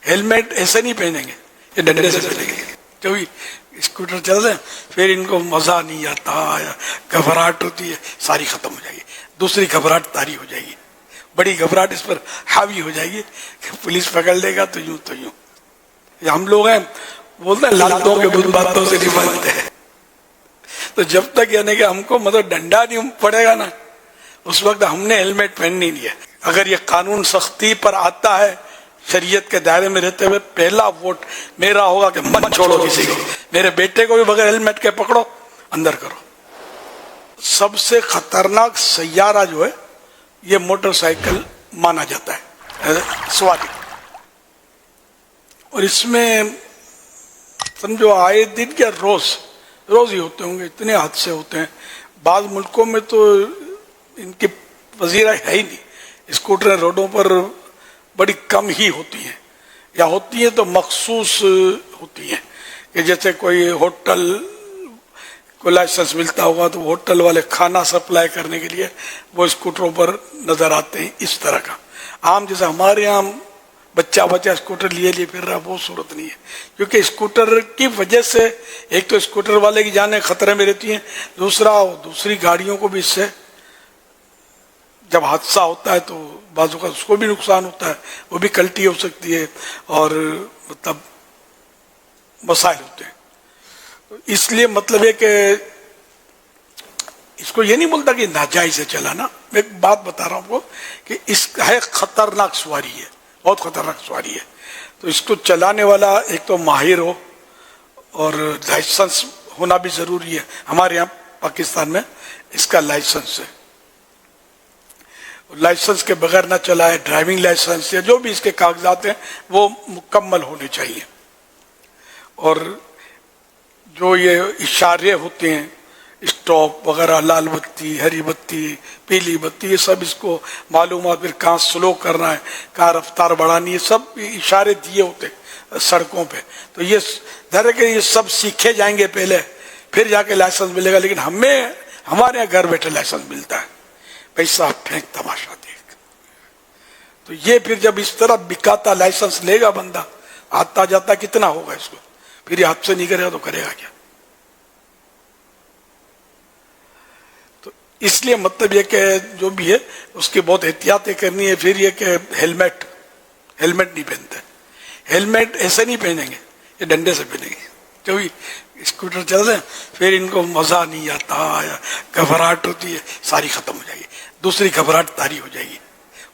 Helmet ऐसे नहीं पहनेंगे, ये डंडे से पहनेंगे। कभी स्कूटर चल रहे हैं, फिर इनको मजा नहीं आता या घबराहट होती है, सारी खत्म हो जाएगी, दूसरी घबराहट तारी हो जाएगी, बड़ी घबराहट इस पर हावी हो जाएगी कि पुलिस पकड़ लेगा तो यूं तो यूं। ये हम लोग हैं, बोलते हैं लातों के बुत बातों से नहीं बनते हैं। तो जब तक यानी कि हमको मतलब डंडा नहीं पड़ेगा ना, उस वक्त हमने हेलमेट पहननी नहीं है। अगर ये कानून सख्ती पर आता है, शरीयत के दायरे में रहते हुए, पहला वोट मेरा होगा कि मत छोड़ो किसी को, मेरे बेटे को भी बगैर हेलमेट के पकड़ो, अंदर करो। सबसे खतरनाक सैयारा जो है ये मोटरसाइकिल माना जाता है सवारी, और इसमें समझो आए दिन क्या रोज ही होते होंगे, इतने हादसे होते हैं। बाद मुल्कों में तो इनकी वजीरा है ही नहीं, स्कूटर रोडों पर बड़ी कम ही होती हैं, या होती हैं तो मखसूस होती हैं कि जैसे कोई होटल को लाइसेंस मिलता होगा तो होटल वाले खाना सप्लाई करने के लिए वो स्कूटरों पर नजर आते हैं, इस तरह का। आम जैसे हमारे यहाँ बच्चा स्कूटर लिए फिर रहा, वो सूरत नहीं है, क्योंकि स्कूटर की वजह से एक तो स्कूटर वाले की जानें खतरे में रहती हैं, दूसरी गाड़ियों को भी इससे जब हादसा होता है तो बाजू का उसको भी नुकसान होता है, वो भी कल्टी हो सकती है और मतलब मसाइल होते हैं। तो इसलिए मतलब है कि इसको ये नहीं बोलता कि नाजायज है चलाना, मैं एक बात बता रहा हूं आपको कि इस है खतरनाक सवारी है, बहुत खतरनाक सवारी है। तो इसको चलाने वाला एक तो माहिर हो और लाइसेंस होना भी जरूरी है। हमारे यहाँ पाकिस्तान में इसका लाइसेंस है, लाइसेंस के बगैर ना चलाए, ड्राइविंग लाइसेंस या जो भी इसके कागजात हैं वो मुकम्मल होने चाहिए। और जो ये इशारे होते हैं, स्टॉप वगैरह, लाल बत्ती, हरी बत्ती, पीली बत्ती, ये सब इसको मालूम है, फिर कहाँ स्लो करना है, कहाँ रफ्तार बढ़ानी है, सब इशारे दिए होते हैं सड़कों पे। तो ये धरे के ये सब सीखे जाएंगे पहले, फिर जाके लाइसेंस मिलेगा। लेकिन हमारे यहाँ घर बैठे लाइसेंस मिलता है, पैसा फेंक तमाशा देख। तो ये फिर जब इस तरह बिकाता लाइसेंस लेगा बंदा, आता जाता कितना होगा इसको, फिर ये हाथ से नहीं करेगा तो करेगा क्या। तो इसलिए मतलब ये कि जो भी है उसकी बहुत एहतियातें करनी है। फिर ये कि हेलमेट नहीं पहनते, हेलमेट ऐसे नहीं पहनेंगे, ये डंडे से पहनेंगे। कभी स्कूटर चल रहे हैं, फिर इनको मजा नहीं आता या घबराहट होती है, सारी खत्म हो जाएगी, दूसरी घबराहट तारी हो जाएगी,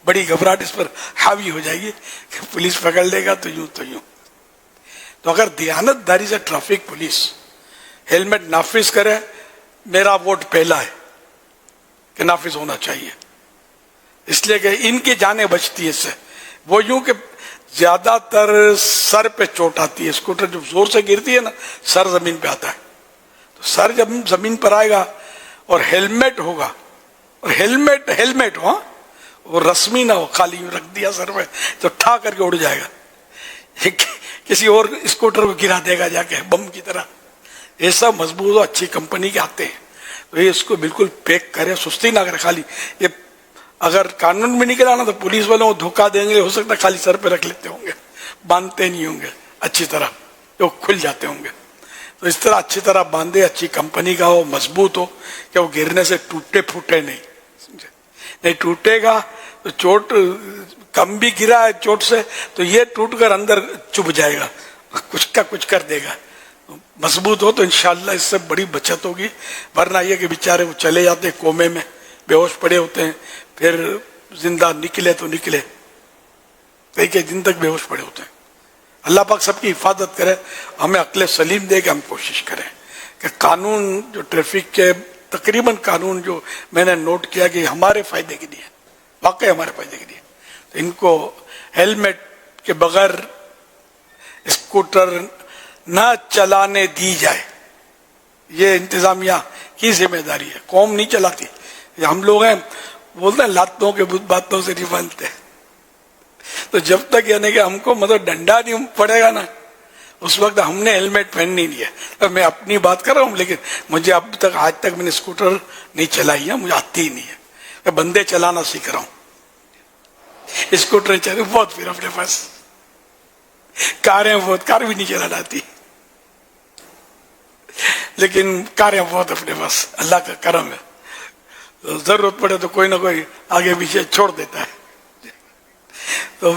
बड़ी घबराहट इस पर हावी हो जाएगी कि पुलिस पकड़ लेगा तो यूं तो यूं। तो अगर दियानतदारी से ट्रैफिक पुलिस हेलमेट नाफिज करे, मेरा वोट पहला है कि नाफिज होना चाहिए, इसलिए कि इनकी जानें बचती है इससे। वो यूं कि ज्यादातर सर पे चोट आती है, स्कूटर जब जोर से गिरती है ना, सर जमीन पे आता है। तो सर जब जमीन पर आएगा और हेलमेट होगा, और हेलमेट हो, वो रस्मी ना हो, खाली यूं रख दिया सर पे तो ठा करके उड़ जाएगा, किसी और स्कूटर को गिरा देगा जाके बम की तरह। ऐसा मजबूत अच्छी कंपनी के आते हैं, तो ये इसको बिल्कुल पैक करे, सुस्ती ना करे। खाली ये अगर कानून में निकला ना तो पुलिस वालों को धोखा देंगे, हो सकता है खाली सर पे रख लेते होंगे, बांधते नहीं होंगे अच्छी तरह, तो खुल जाते होंगे। तो इस तरह अच्छी तरह बांधे, अच्छी कंपनी का हो, मजबूत हो, कि वो गिरने से टूटे फूटे नहीं, समझे? नहीं टूटेगा तो चोट कम भी गिरा है चोट से तो ये टूट कर अंदर चुभ जाएगा, कुछ का कुछ कर देगा। मजबूत हो तो इंशाल्लाह इससे बड़ी बचत होगी। वरना ये कि बेचारे वो चले जाते कोमे में, बेहोश पड़े होते हैं, फिर जिंदा निकले तो निकले, कई दिन तक बेहोश पड़े होते हैं। अल्लाह पाक सबकी हिफाजत करे, हमें अक्ल सलीम दे के हम कोशिश करें कि कानून जो ट्रैफिक के तकरीबन कानून जो मैंने नोट किया कि हमारे फायदे के लिए, वाकई हमारे फायदे के लिए, तो इनको हेलमेट के बगैर स्कूटर न चलाने दी जाए, ये इंतजामिया की जिम्मेदारी है, कौम नहीं चलाती। हम लोग हैं, बोलते हैं लातों के बातों से नहीं बनते। तो जब तक यानी कि हमको मतलब डंडा नहीं पड़ेगा ना, उस वक्त हमने हेलमेट पहननी नहीं है। तो मैं अपनी बात कर रहा हूँ, लेकिन मुझे अब तक आज तक मैंने स्कूटर नहीं चलाई है, मुझे आती ही नहीं है। मैं बंदे चलाना सीख रहा हूँ, स्कूटर चले बहुत फिर अपने पास। کار بھی نہیں چلانا آتی، لیکن کاریں بہت اپنے پاس، اللہ کا کرم ہے، ضرورت پڑے تو کوئی نہ کوئی آگے پیچھے چھوڑ دیتا ہے۔ تو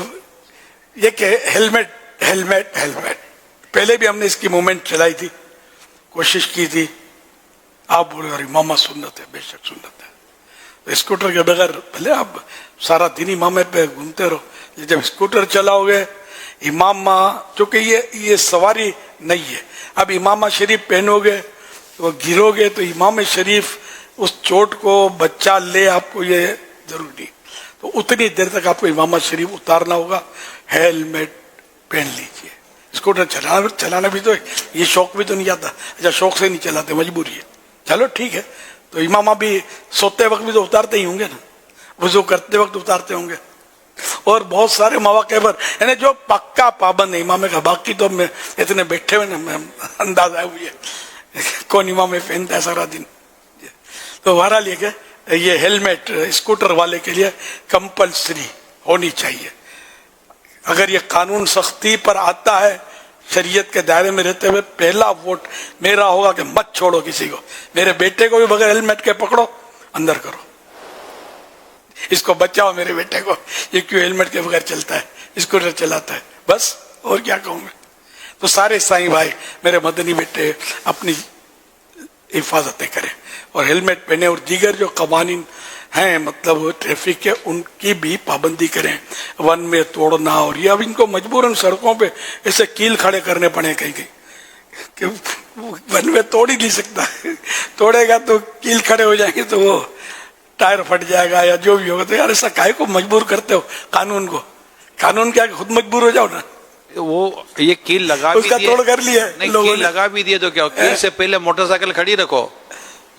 یہ کہ ہیلمٹ ہیلمٹ ہیلمٹ، پہلے بھی ہم نے اس کی موومنٹ چلائی تھی، کوشش کی تھی، آپ بولے ارے ماما سنت ہے، بے شک سنت ہے، اسکوٹر کے بغیر بھلے آپ سارا دن امامے پہ گھومتے رہو، جب اسکوٹر چلاؤ گے امامہ، چونکہ یہ سواری نہیں ہے، اب امامہ شریف پہنو گے وہ گرو گے تو امام شریف اس چوٹ کو بچا لے، آپ کو یہ ضروری، تو اتنی دیر تک آپ کو امامہ شریف اتارنا ہوگا، ہیلمٹ پہن لیجئے۔ اسکوٹر چلانا بھی تو یہ شوق بھی تو نہیں آتا، اچھا شوق سے نہیں چلاتے، مجبوری ہے، چلو ٹھیک ہے، تو امامہ بھی سوتے وقت بھی تو اتارتے ہی ہوں گے نا، وضو کرتے وقت اتارتے ہوں گے، اور بہت سارے مواقع پر، یعنی جو پکا پابند ہے امامے کا، باقی تو میں اتنے بیٹھے ہوئے نا، میں اندازہ ہوئی ہے کون امامے پہنتا ہے سارا دن۔ تو بہرحال یہ کہ یہ ہیلمٹ اسکوٹر والے کے لیے کمپلسری ہونی چاہیے۔ اگر یہ قانون سختی پر آتا ہے، شریعت کے دائرے میں رہتے ہوئے، پہلا ووٹ میرا ہوگا کہ مت چھوڑو کسی کو، میرے بیٹے کو بھی بغیر ہیلمٹ کے پکڑو اندر کرو، اس کو بچاؤ، میرے بیٹے کو، یہ کیوں ہیلمٹ کے بغیر چلتا ہے، اسکوٹر چلاتا ہے، بس اور کیا کہوں میں۔ تو سارے سائیں بھائی میرے مدنی بیٹے اپنی حفاظتیں کریں اور ہیلمٹ پہنے، اور دیگر جو قوانین ہیں مطلب ٹریفک کے ان کی بھی پابندی کریں، ون میں توڑنا، اور یہ اب ان کو مجبوراً سڑکوں پہ ایسے کیل کھڑے کرنے پڑے کہیں کہیں کہ ون میں توڑ ہی نہیں سکتا، توڑے گا تو کیل کھڑے ہو جائیں گے تو وہ ٹائر پھٹ جائے گا یا جو بھی ہوگا، تو یار ایسا کاہے کو مجبور کرتے ہو قانون کو، قانون کیا کہ خود مجبور ہو جاؤ نا، وہ یہ کیل لگا اس کا توڑ کر لیا نہیں، کیل لگا بھی دیے تو کیا، کیل سے پہلے موٹر سائیکل کھڑی رکھو،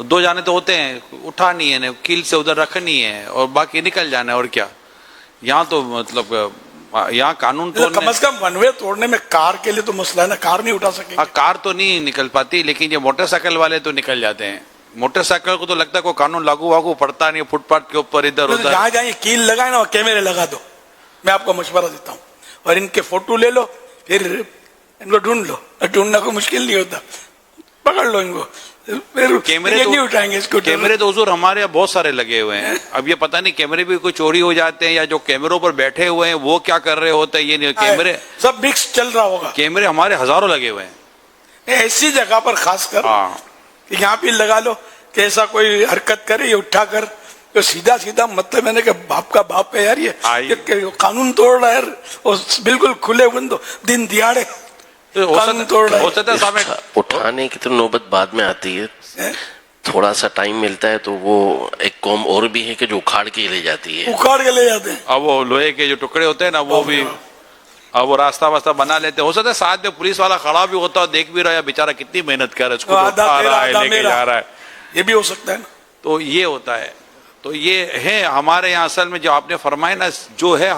دو جانے تو ہوتے ہیں، اٹھانی ہے، کیل سے ادھر رکھنی ہے اور باقی نکل جانا ہے، اور کیا یہاں تو مطلب یہاں قانون تو کم از کم ون وے توڑنے میں کار کے لیے تو مسئلہ ہے نا، کار نہیں اٹھا سکے، کار تو نہیں نکل پاتی، لیکن یہ موٹر سائیکل والے تو نکل جاتے ہیں۔ موٹر سائیکل کو تو لگتا ہے کوئی قانون لاگو واگو پڑتا نہیں، فٹ پاتھ کے اوپر ادھر ادھر جہاں جہاں یہ کیل لگائے نا وہ کیمرے لگا دو، میں آپ کو مشورہ دیتا ہوں، اور ان کے فوٹو لے لو، پھر ان کو ڈھونڈ لو، ڈھونڈنا کوئی مشکل نہیں ہوتا، پکڑ لو ان کو، کیمرے نہیں اٹھائیں گے اس کو، کیمرے تو حضور ہمارے یہاں بہت سارے لگے ہوئے ہیں، اب یہ پتہ نہیں کیمرے بھی کوئی چوری ہو جاتے ہیں یا جو کیمروں پر بیٹھے ہوئے ہیں وہ کیا کر رہے ہوتے ہیں، یہ نہیں، کیمرے سب مکس چل رہا ہوگا، کیمرے ہمارے ہزاروں لگے ہوئے ہیں، ایسی جگہ پر خاص کر کہ یہاں بھی لگا لو کہ ایسا کوئی حرکت کرے یہ اٹھا کر تو سیدھا سیدھا، مطلب میں نے کہ باپ کا باپ ہے یار، یہ قانون توڑ رہا ہے یار، اور بالکل کھلے بندو دن دیہڑے قانون توڑ رہا ہے۔ اٹھانے کی تو نوبت بعد میں آتی ہے، تھوڑا سا ٹائم ملتا ہے تو وہ ایک قوم اور بھی ہے کہ جو اکھاڑ کے لے جاتی ہے، اکھاڑ کے لے جاتے ہیں، اب وہ لوہے کے جو ٹکڑے ہوتے ہیں نا وہ بھی، اب وہ راستہ واسطہ بنا لیتے، ہو سکتا ہے ساتھ میں پولیس والا کھڑا بھی ہوتا ہے، دیکھ بھی رہا ہے بیچارہ کتنی محنت کر رہا ہے، اس کو اٹھا رہا ہے، لے کے جا رہا ہے، یہ بھی ہو سکتا ہے نا، تو یہ ہوتا ہے۔ تو یہ ہے ہمارے یہاں اصل میں جو آپ نے فرمایا نا، جو ہے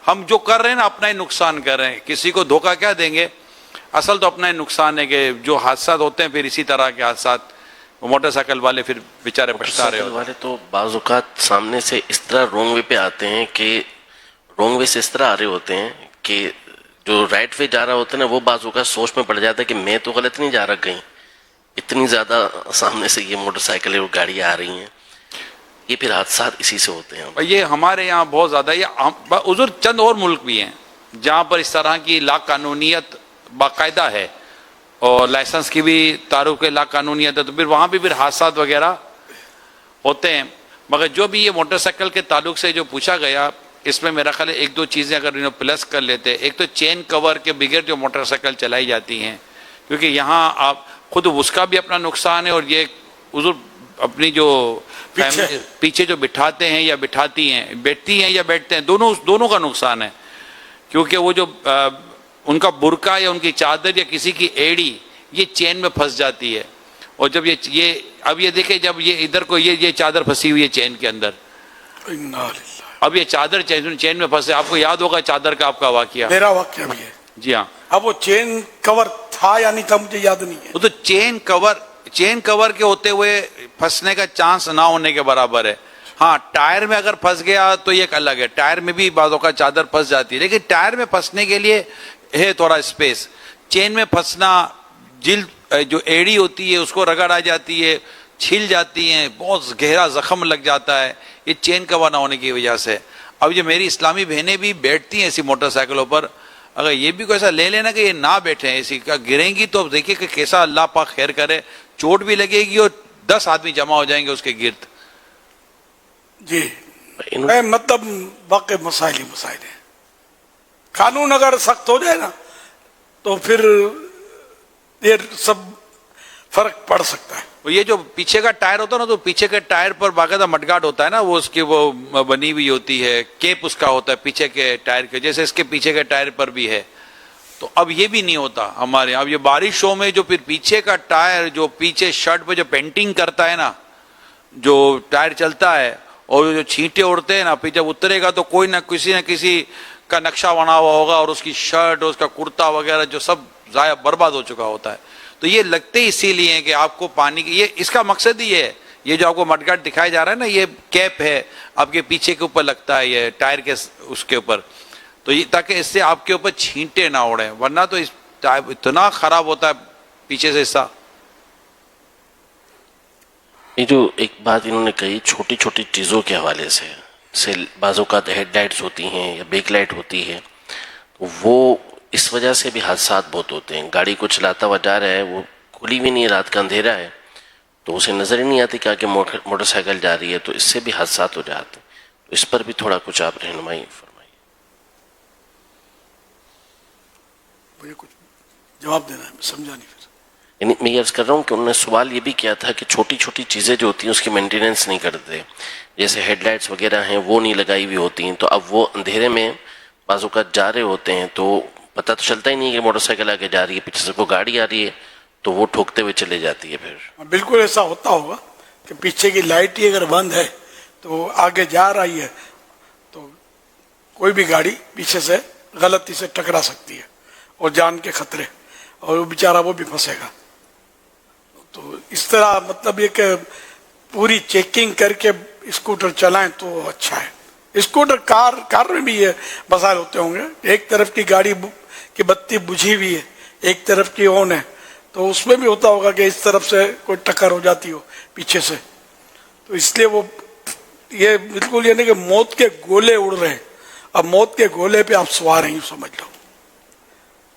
ہم جو کر رہے ہیں نا اپنا ہی نقصان کر رہے ہیں، کسی کو دھوکہ کیا دیں گے، اصل تو اپنا ہی نقصان ہے، کہ جو حادثات ہوتے ہیں پھر اسی طرح کے حادثات، موٹر سائیکل والے پھر بیچارے پچھتا رہے ہوتے ہیں۔ والے تو بعض اوقات سامنے سے اس طرح رونگ وے پہ آتے ہیں کہ رونگ وے سے اس طرح آ رہے ہوتے ہیں کہ جو رائٹ وے جا رہا ہوتا ہے نا وہ بعض اوقات سوچ میں پڑ جاتا ہے کہ میں تو غلط نہیں جا رہا کہیں، اتنی زیادہ سامنے سے یہ موٹر سائیکلیں اور گاڑیاں آ رہی ہیں، یہ پھر حادثات اسی سے ہوتے ہیں۔ یہ ہمارے یہاں بہت زیادہ، یہ حضور چند اور ملک بھی ہیں جہاں پر اس طرح کی لا قانونیت باقاعدہ ہے، اور لائسنس کی بھی تعارف کے لا قانونیت ہے، تو پھر وہاں بھی پھر حادثات وغیرہ ہوتے ہیں۔ مگر جو بھی یہ موٹر سائیکل کے تعلق سے جو پوچھا گیا، اس میں میرا خیال ہے ایک دو چیزیں اگر انہوں پلس کر لیتے، ایک تو چین کور کے بغیر جو موٹر سائیکل چلائی جاتی ہیں، کیونکہ یہاں آپ خود اس کا بھی اپنا نقصان ہے، اور یہ حضور اپنی جو پیچھے جو بٹھاتے ہیں یا بٹھاتی ہیں، بیٹھتی ہیں یا بیٹھتے ہیں، دونوں کا نقصان ہے، کیونکہ وہ جو ان کا برقع یا ان کی چادر یا کسی کی ایڑی یہ چین میں پھنس جاتی ہے، اور جب یہ اب یہ دیکھیں جب یہ ادھر کو یہ چادر پھنسی ہوئی ہے چین کے اندر، اب یہ چادر چین میں پھنسے، آپ کو یاد ہوگا چادر کا آپ کا واقعہ، میرا واقعہ بھی ہے جی ہاں، اب وہ چین کور تھا یا نہیں تھا مجھے یاد نہیں ہے، وہ تو چین کور کے ہوتے ہوئے پھنسنے کا چانس نہ ہونے کے برابر ہے۔ ہاں ٹائر میں اگر پھنس گیا تو یہ ایک الگ ہے، ٹائر میں بھی بعضوں کا چادر پھنس جاتی ہے، لیکن ٹائر میں پھنسنے کے لیے ہے تھوڑا اسپیس. چین میں پھنسنا, جلد جو ایڑی ہوتی ہے اس کو رگڑ آ جاتی ہے, چھل جاتی ہیں, بہت گہرا زخم لگ جاتا ہے, یہ چین کور نہ ہونے کی وجہ سے. اب یہ میری اسلامی بہنیں بھی بیٹھتی ہیں ایسی موٹر سائیکلوں پر, اگر یہ بھی کوئی ایسا لے لینا کہ یہ نہ بیٹھیں ایسی کا, گریں گی تو دیکھیے کہ کیسا اللہ پاک خیر کرے, چوٹ بھی لگے گی اور 10 آدمی جمع ہو جائیں گے اس کے گرد. جی مطلب واقع مسائل ہی مسائل ہیں. قانون اگر سخت ہو جائے نا تو پھر یہ سب فرق پڑ سکتا ہے. یہ جو پیچھے کا ٹائر ہوتا ہے نا, تو پیچھے کے ٹائر پر باقاعدہ مڈگارڈ ہوتا ہے نا, وہ اس کی وہ بنی ہوئی ہوتی ہے, کیپ اس کا ہوتا ہے پیچھے کے ٹائر کے, جیسے اس کے پیچھے کے ٹائر پر بھی ہے. تو اب یہ بھی نہیں ہوتا ہمارے یہاں. اب یہ بارشوں میں جو پھر پیچھے کا ٹائر, جو پیچھے شرٹ پہ جو پینٹنگ کرتا ہے نا, جو ٹائر چلتا ہے اور جو چھینٹے اڑتے ہیں نا, پھر جب اترے گا تو کوئی نہ کسی کا نقشہ بنا ہوا ہوگا, اور اس کی شرٹ اور اس کا کرتا وغیرہ جو سب ضائع برباد ہو چکا ہوتا ہے. تو یہ لگتے اسی لیے ہیں کہ آپ کو پانی کی, یہ اس کا مقصد ہی ہے. یہ جو آپ کو مڈگارڈ دکھایا جا رہا ہے نا, یہ کیپ ہے آپ کے پیچھے کے اوپر لگتا ہے, یہ ٹائر کے اس کے اوپر, تو یہ تاکہ اس سے آپ کے اوپر چھینٹے نہ اڑیں, ورنہ تو اس اتنا خراب ہوتا ہے پیچھے سے حصہ. یہ جو ایک بات انہوں نے کہی چھوٹی چھوٹی چیزوں کے حوالے سے بعض اوقات ہیڈ لائٹس ہوتی ہیں یا بیک لائٹ ہوتی ہے, وہ اس وجہ سے بھی حادثات بہت ہوتے ہیں. گاڑی کو چلاتا ہوا جا رہا ہے, وہ کھلی بھی نہیں ہے, رات کا اندھیرا ہے, تو اسے نظر ہی نہیں آتی کہ آگے موٹر سائیکل جا رہی ہے, تو اس سے بھی حادثات ہو جاتے ہیں. تو اس پر بھی تھوڑا کچھ آپ رہنمائی فرمائیے. مجھے کچھ جواب دینا ہے, سمجھا نہیں. پھر یعنی میں یہ عرض کر رہا ہوں کہ انہوں نے سوال یہ بھی کیا تھا کہ چھوٹی چھوٹی چیزیں جو ہوتی ہیں اس کی مینٹیننس نہیں کرتے, جیسے ہیڈ لائٹس وغیرہ ہیں وہ نہیں لگائی ہوئی ہوتی ہیں, تو اب وہ اندھیرے میں بعض اوقات جا رہے ہوتے ہیں تو پتہ تو چلتا ہی نہیں کہ موٹر سائیکل آگے جا رہی ہے, پیچھے سے کوئی گاڑی آ رہی ہے تو وہ ٹھوکتے ہوئے چلے جاتی ہے. پھر بالکل ایسا ہوتا ہوگا کہ پیچھے کی لائٹ ہی اگر بند ہے تو آگے جا رہی ہے تو کوئی بھی گاڑی پیچھے سے غلطی سے ٹکرا سکتی ہے اور جان کے خطرے, اور وہ بیچارہ وہ بھی پھنسے گا. تو اس طرح مطلب یہ کہ پوری چیکنگ کر کے اسکوٹر چلائیں تو اچھا ہے. اسکوٹر کار میں بھی یہ مسائل ہوتے ہوں گے, ایک طرف کی گاڑی کی بتی بجھی ہوئی ہے, ایک طرف کی آن ہے, تو اس میں بھی ہوتا ہوگا کہ اس طرف سے کوئی ٹکر ہو جاتی ہو پیچھے سے, تو اس لیے وہ یہ بالکل یہ نہیں کہ موت کے گولے اڑ رہے ہیں, اب موت کے گولے پہ آپ سوار ہیں یوں سمجھ لو.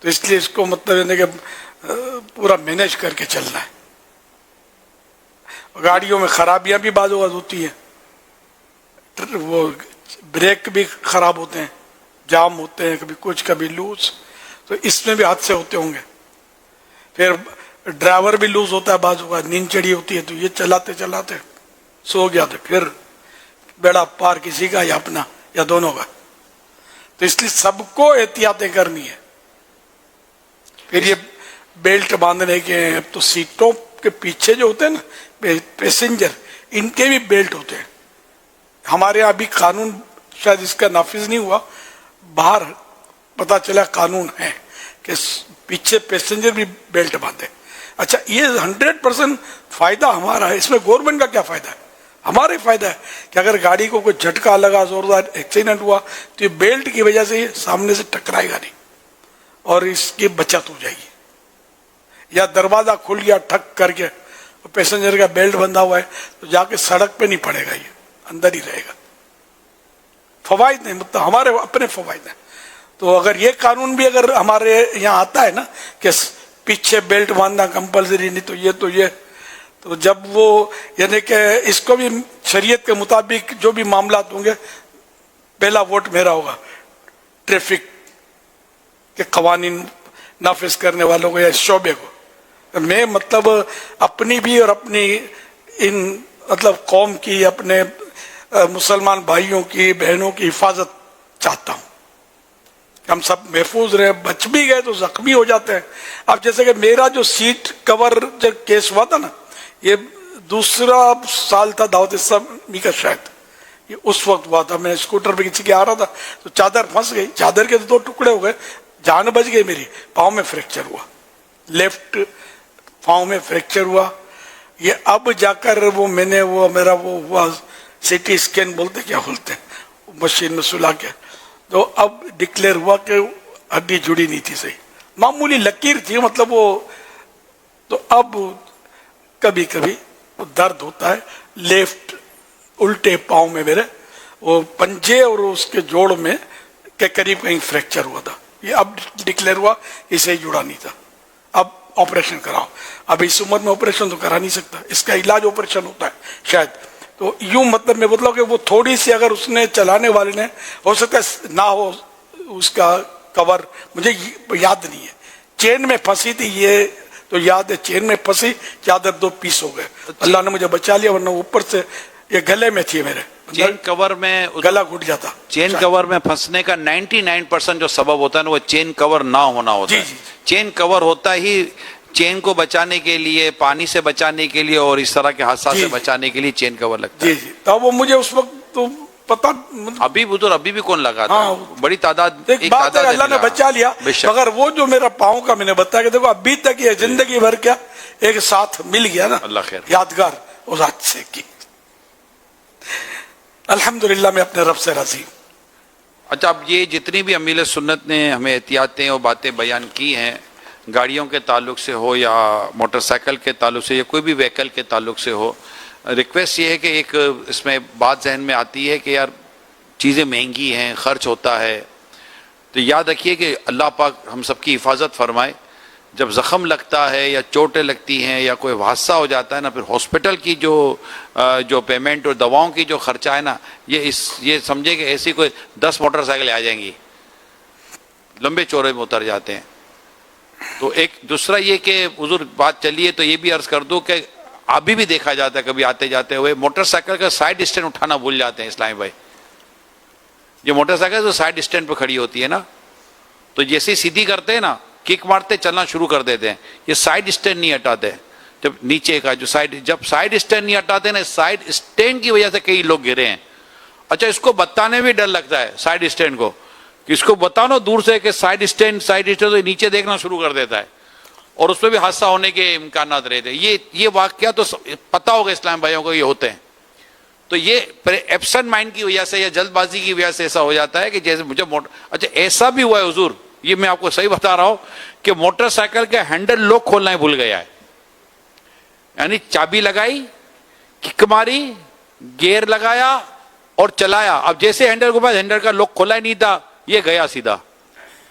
تو اس لیے اس کو مطلب یہ نہیں کہ پورا مینیج کر کے چلنا ہے. گاڑیوں میں خرابیاں بھی بعض اوقات ہوتی ہیں, وہ بریک بھی خراب ہوتے ہیں, جام ہوتے ہیں, کبھی کچھ کبھی لوز, تو اس میں بھی حادثے ہوتے ہوں گے. پھر ڈرائیور بھی لوز ہوتا ہے بعض اوقات, نیند چڑھی ہوتی ہے تو یہ چلاتے چلاتے سو گیا تو پھر بیڑا پار کسی کا یا اپنا یا دونوں کا. تو اس لیے سب کو احتیاطیں کرنی ہے. پھر یہ بیلٹ باندھنے کے, اب تو سیٹوں کے پیچھے جو ہوتے ہیں نا پیسنجر, ان کے بھی بیلٹ ہوتے ہیں. ہمارے یہاں ابھی قانون شاید اس کا نافذ نہیں ہوا, باہر پتا چلا قانون ہے کہ پیچھے پیسنجر بھی بیلٹ باندھے. اچھا یہ 100% فائدہ ہمارا ہے, اس میں گورنمنٹ کا کیا فائدہ ہے؟ ہمارا ہی فائدہ ہے کہ اگر گاڑی کو کوئی جھٹکا لگا, زوردار ایکسیڈنٹ ہوا, تو یہ بیلٹ کی وجہ سے یہ سامنے سے ٹکرائے گا نہیں اور اس کی بچت ہو جائے گی. یا دروازہ کھل گیا ٹھک کر کے, پیسنجر کا بیلٹ بندھا ہوا ہے تو جا کے سڑک پہ نہیں پڑے گا, یہ اندر ہی رہے گا. فوائد نہیں, مطلب ہمارے اپنے فوائد ہیں. تو اگر یہ قانون بھی اگر ہمارے یہاں آتا ہے نا کہ پیچھے بیلٹ باندھنا کمپلسری نہیں تو یہ تو جب وہ یعنی کہ اس کو بھی شریعت کے مطابق جو بھی معاملات ہوں گے, پہلا ووٹ میرا ہوگا ٹریفک کے قوانین نافذ کرنے والوں کو یا شعبے کو. میں مطلب اپنی بھی اور اپنی ان مطلب قوم کی, اپنے مسلمان بھائیوں کی بہنوں کی حفاظت چاہتا ہوں کہ ہم سب محفوظ رہیں. بچ بھی گئے تو زخمی ہو جاتے ہیں. اب جیسے کہ میرا جو سیٹ کور جب کیس ہوا تھا نا, یہ دوسرا سال تھا دعوت اسلامی کا شاید, یہ اس وقت ہوا تھا. میں اسکوٹر پہ کسی کے آ رہا تھا تو چادر پھنس گئی, چادر کے 2 ٹکڑے ہو گئے, جان بچ گئی میری. پاؤں میں فریکچر ہوا, لیفٹ پاؤں میں فریکچر ہوا. یہ اب جا کر وہ میں نے وہ میرا وہ ہوا CT اسکین بولتے کیا بولتے ہیں مشین میں سلا کے, تو اب ڈکلیئر ہوا کہ हड्डी जुड़ी नहीं थी सही, मामूली लकीर थी, मतलब वो। तो अब कभी कभी दर्द होता है लेफ्ट उल्टे पाँव में मेरे, वो पंजे और उसके जोड़ में के करीब कहीं फ्रैक्चर हुआ था। ये अब डिक्लेयर हुआ, इसे जुड़ा नहीं था, अब ऑपरेशन कराओ। अब इस उम्र में ऑपरेशन तो करा नहीं सकता, इसका इलाज ऑपरेशन होता है शायद। तो यूं मतलब मैं मतलब कि वो थोड़ी सी अगर उसने चलाने वाले ने, हो सकता है ना हो उसका कवर, मुझे याद नहीं है। चेन में फंसी थी ये तो याद है, चेन में फंसी, चादर 2 पीस हो गए। अल्लाह ने मुझे बचा लिया, वरना ऊपर से ये गले में थी मेरे, चेन कवर में गला घुट जाता। चेन कवर में फंसने का 99% जो सबब होता है ना, वो चेन कवर ना होना होता है। चेन कवर होता ही चेन को बचाने के लिए, पानी से बचाने के लिए और इस तरह के हादसा से बचाने के लिए चेन कवर लगता है। जी। तब वो मुझे उस वक्त तो पता, अभी भी कौन लगाता? हाँ, बड़ी तादाद, एक बात है, अल्लाह ने बचा लिया। मगर वो जो मेरा पाँव का मैंने बताया कि देखो अभी तक ये जिंदगी भर क्या एक साथ मिल गया ना, अल्लाह खैर, यादगार उस हादसे की। अल्हम्दुलिल्लाह मैं अपने रब से राजी हूँ। अच्छा, अब ये जितनी भी अमील सुन्नत ने हमें एहतियातें और बातें बयान की हैं, गाड़ियों के ताल्लुक से हो या मोटरसाइकिल के ताल्लुक से या कोई भी व्हीकल के ताल्लुक से हो, रिक्वेस्ट ये है कि एक इसमें बात जहन में आती है कि यार चीज़ें महंगी हैं, खर्च होता है, तो याद रखिए कि अल्लाह पाक हम सबकी हिफाजत फरमाए। जब ज़ख़म लगता है या चोटें लगती हैं या कोई हादसा हो जाता है ना, फिर हॉस्पिटल की जो पेमेंट और दवाओं की जो खर्चा है ना, ये समझे कि ऐसी कोई 10 मोटरसाइकिलें आ जाएंगी, लंबे चौड़े में उतर जाते हैं। तो एक दूसरा ये कि हुजूर बात चली है तो ये भी अर्ज कर दूं कि अभी भी देखा जाता है कभी आते जाते हुए मोटरसाइकिल का साइड स्टैंड उठाना भूल जाते हैं इस्लामी भाई। ये मोटरसाइकिल जो साइड स्टैंड पर खड़ी होती है ना, तो जैसे सीधी करते हैं ना, किक मारते चलना शुरू कर देते हैं, ये साइड स्टैंड नहीं हटाते। जब नीचे का जो जब साइड स्टैंड नहीं हटाते ना, साइड स्टैंड की वजह से कई लोग गिरे हैं। अच्छा, इसको बताने में डर लगता है साइड स्टैंड को, कि इसको बताओ ना दूर से कि साइड स्टैंड तो नीचे देखना शुरू कर देता है और उसमें भी हादसा होने के इम्कान रहते हैं। ये वाकया तो पता होगा इस्लाम भाइयों को, ये होते हैं। तो ये एब्सेंट माइंड की वजह से या जल्दबाजी की वजह से ऐसा हो जाता है कि जैसे मुझे अच्छा ऐसा भी हुआ है हुजूर, ये मैं आपको सही बता रहा हूं कि मोटरसाइकिल का हैंडल लॉक खोलना ही भूल गया है। यानी चाबी लगाई, किक मारी, गियर लगाया और चलाया। अब जैसे हैंडल के पास हैंडल का लॉक खोला ही नहीं था, ये गया सीधा।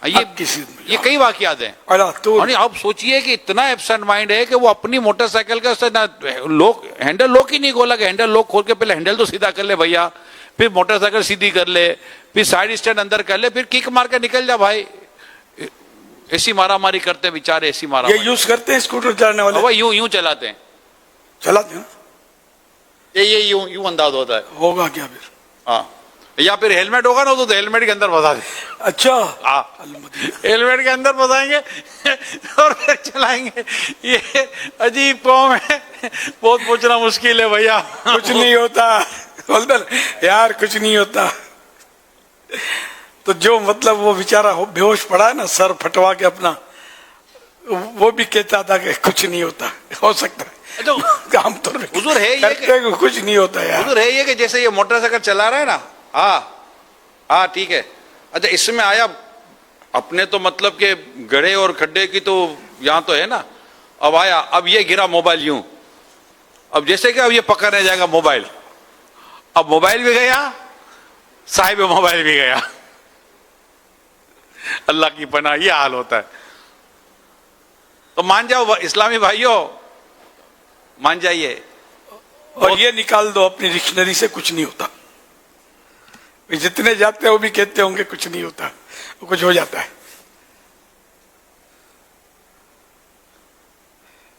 ये कई वाकयात हैं। आप सोचिए कि इतना एब्सेंट माइंड है कि वो अपनी मोटरसाइकिल का हैंडल लॉक ही नहीं खोला, कि हैंडल लॉक खोल के पहले हैंडल तो सीधा कर ले भैया, फिर मोटरसाइकिल सीधी कर ले, फिर साइड स्टैंड अंदर कर ले, फिर किक मार के निकल जा भाई। ऐसी मारामारी करते बेचारे, ऐसी मारा ये यूज करते हैं स्कूटर चलाने वाले, वो यूं चलाते हैं ये यूं अंदाज होता है। होगा क्या फिर? हाँ, या फिर हेलमेट होगा ना तो हेलमेट के अंदर फंसा दे। अच्छा, हेलमेट के अंदर फंसाएंगे और फिर चलाएंगे। ये अजीब कौम है, बहुत पूछना मुश्किल है भैया। कुछ नहीं होता यार, कुछ नहीं होता। तो जो मतलब वो बेचारा बेहोश पड़ा है ना, सर फटवा के अपना, वो भी कहता था कि कुछ नहीं होता, हो सकता है आमतौर पे हुजूर है ये कुछ नहीं होता यार। हुजूर है ये कि जैसे ये मोटरसाइकिल चला रहा है ना, हाँ ठीक है। अच्छा, इसमें आया अपने तो मतलब के गड्ढे और खड्डे की तो यहाँ तो है ना, अब आया, अब ये गिरा मोबाइल यूं, अब जैसे कि अब ये पकड़ने जाएगा मोबाइल, अब मोबाइल भी गया, साहिब मोबाइल भी गया। अल्लाह की पनाह, ये हाल होता है। तो मान जाओ इस्लामी भाइयों, मान जाइए और ये निकाल दो अपनी डिक्शनरी से, कुछ नहीं होता। जितने जाते हैं वो भी कहते होंगे कुछ नहीं होता, वो कुछ हो जाता है।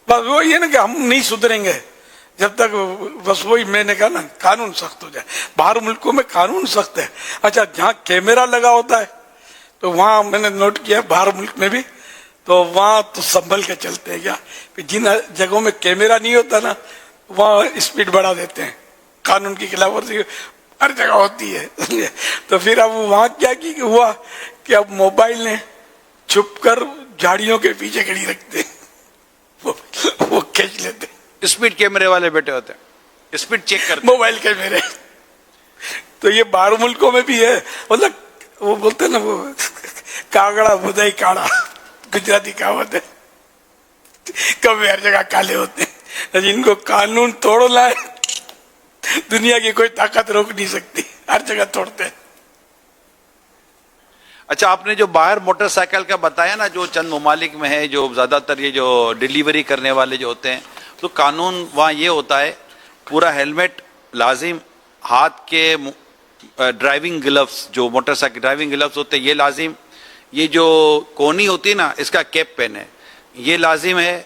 बस वो ये ना कि हम नहीं सुधरेंगे जब तक, बस वही मैंने कहा ना, कानून सख्त हो जाए। बाहर मुल्कों में कानून सख्त है। अच्छा, जहाँ कैमरा लगा होता है तो वहां मैंने नोट किया, बाहर मुल्क में भी, तो वहां तो संभल के चलते हैं। क्या जिन जगहों में कैमरा नहीं होता ना, वहां स्पीड बढ़ा देते हैं। कानून की खिलाफवर्जी हर जगह होती है। तो फिर अब वहां क्या की हुआ कि अब मोबाइल ने छुप कर झाड़ियों के पीछे खड़ी रखते, वो खींच लेते। स्पीड कैमरे वाले बैठे होते हैं, स्पीड चेक करते मोबाइल कैमरे। तो ये बाहर मुल्कों में भी है। मतलब वो बोलते हैं ना, वो कागड़ा बुधाई काड़ा, गुजराती कहावत है, कभी हर जगह काले होते हैं। जिनको कानून तोड़ना है दुनिया की कोई ताकत रोक नहीं सकती, हर जगह तोड़ते हैं। अच्छा, आपने जो बाहर मोटरसाइकिल का बताया ना, जो चंद ममालिक में है, जो ज़्यादातर ये जो डिलीवरी करने वाले जो होते हैं, तो कानून वहाँ ये होता है पूरा हेलमेट लाजिम, हाथ के ड्राइविंग ग्लव्स, जो मोटरसाइकिल ड्राइविंग ग्लव्स होते हैं ये लाजिम, ये जो कोनी होती है ना इसका कैप पहने ये लाजिम है,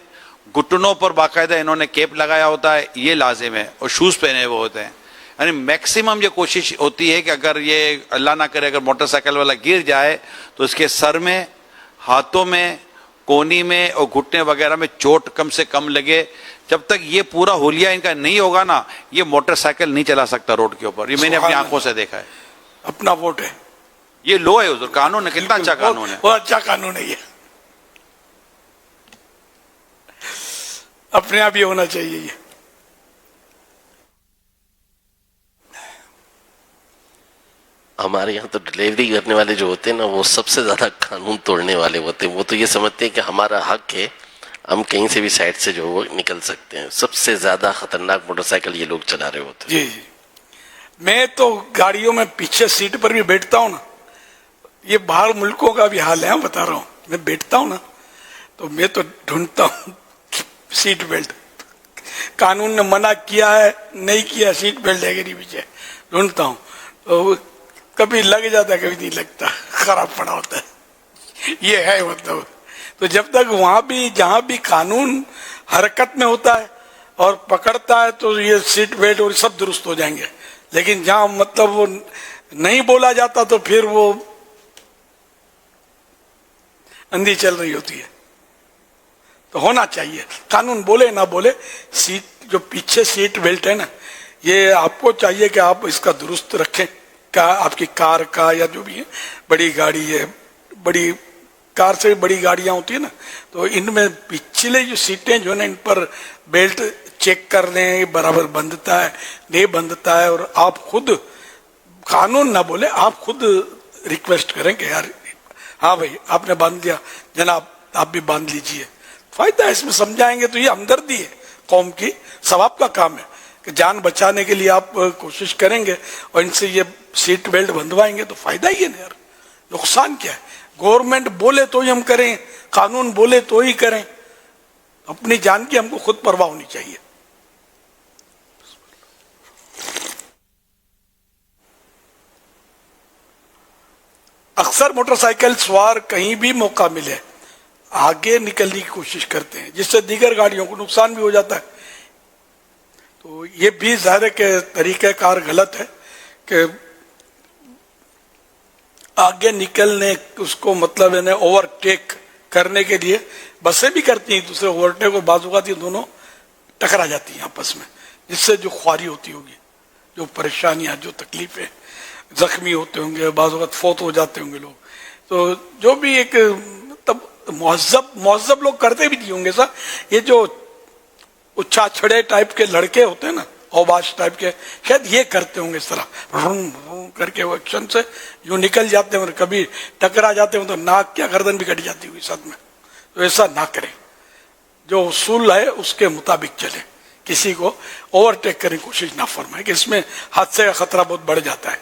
घुटनों पर बाकायदा इन्होंने कैप लगाया होता है ये लाजिम है, और शूज़ पहने हुए होते हैं। यानी मैक्सिमम ये कोशिश होती है कि अगर ये अल्लाह ना करे अगर मोटरसाइकिल वाला गिर जाए तो इसके सर में, हाथों में, कोनी में और घुटने वगैरह में चोट कम से कम लगे। जब तक ये पूरा हुलिया इनका नहीं होगा ना, ये मोटरसाइकिल नहीं चला सकता रोड के ऊपर। ये मैंने अपनी आंखों से देखा है। अपना वोट है, ये लो है उधर कानून है, कितना अच्छा कानून है, बहुत अच्छा कानून है ये, अपने आप ये होना चाहिए। ये हमारे यहाँ तो डिलीवरी करने वाले जो होते हैं ना, वो सबसे ज्यादा कानून तोड़ने वाले होते हैं। वो तो ये समझते हैं कि हमारा हक है, हम कहीं से भी साइड से जो वो निकल सकते हैं। सबसे ज्यादा खतरनाक मोटरसाइकिल ये लोग चला रहे होते हैं। जी, मैं तो गाड़ियों में पीछे सीट पर भी बैठता हूँ ना, ये बाहर मुल्कों का भी हाल है, बता रहा हूँ। मैं बैठता हूँ ना तो मैं तो ढूंढता हूँ सीट बेल्ट, कानून ने मना किया है नहीं किया, सीट बेल्ट है कि नहीं पीछे, ढूंढता हूँ। तो कभी लग जाता है, कभी नहीं लगता, खराब पड़ा होता है। ये है मतलब। तो जब तक वहां भी जहां भी कानून हरकत में होता है और पकड़ता है तो ये सीट बेल्ट और सब दुरुस्त हो जाएंगे। लेकिन जहां मतलब वो नहीं बोला जाता तो फिर वो अंधी चल रही होती है। तो होना चाहिए, कानून बोले ना बोले, सीट जो पीछे सीट बेल्ट है ना, ये आपको चाहिए कि आप इसका दुरुस्त रखें। का आपकी कार का या जो भी है, बड़ी गाड़ी है, बड़ी कार से बड़ी गाड़ियां होती है ना, तो इनमें पिछले जो सीटें जो है ना, इन पर बेल्ट चेक कर लें बराबर बंधता है नहीं बंधता है। और आप खुद, कानून ना बोले, आप खुद रिक्वेस्ट करें कि यार हाँ भाई आपने बांध दिया, जनाब आप भी बांध लीजिए, फायदा है इसमें। समझाएंगे तो ये हमदर्दी है कौम की, सवाब का काम है कि जान बचाने के लिए आप कोशिश करेंगे और इनसे ये सीट बेल्ट बंधवाएंगे तो फायदा ही है ना यार, नुकसान क्या है। गवर्नमेंट बोले तो ही हम करें, कानून बोले तो ही करें, अपनी जान की हमको खुद परवाह होनी चाहिए। अक्सर मोटरसाइकिल सवार कहीं भी मौका मिले आगे निकलने की कोशिश करते हैं, जिससे दीगर गाड़ियों को नुकसान भी हो जाता है। तो ये भी ज़ाहिर के तरीक़ेकार गलत है कि आगे निकलने उसको मतलब इन्हें ओवरटेक करने के लिए बसें भी करती हैं, दूसरे ओवरटेक को बाजुकाती दोनों टकरा जाती हैं आपस में, जिससे जो ख्वारी होती होगी, जो परेशानियां, जो तकलीफें, जख्मी होते होंगे, बाजुकात फौत हो जाते होंगे लोग। तो जो भी एक तब मुहज़्ज़ब लोग करते भी नहीं होंगे सर, ये जो उच्छा छड़े टाइप के लड़के होते हैं ना, औबाश टाइप के, शायद ये करते होंगे इस तरह रूम रूम करके वो एक्शन से यूं निकल जाते हैं और कभी टकरा जाते हैं तो नाक क्या गर्दन भी कट जाती हुई साथ में। तो ऐसा ना करें, जो उसूल है उसके मुताबिक चले, किसी को ओवरटेक करने की कोशिश ना फरमाए कि इसमें हादसे का खतरा बहुत बढ़ जाता है।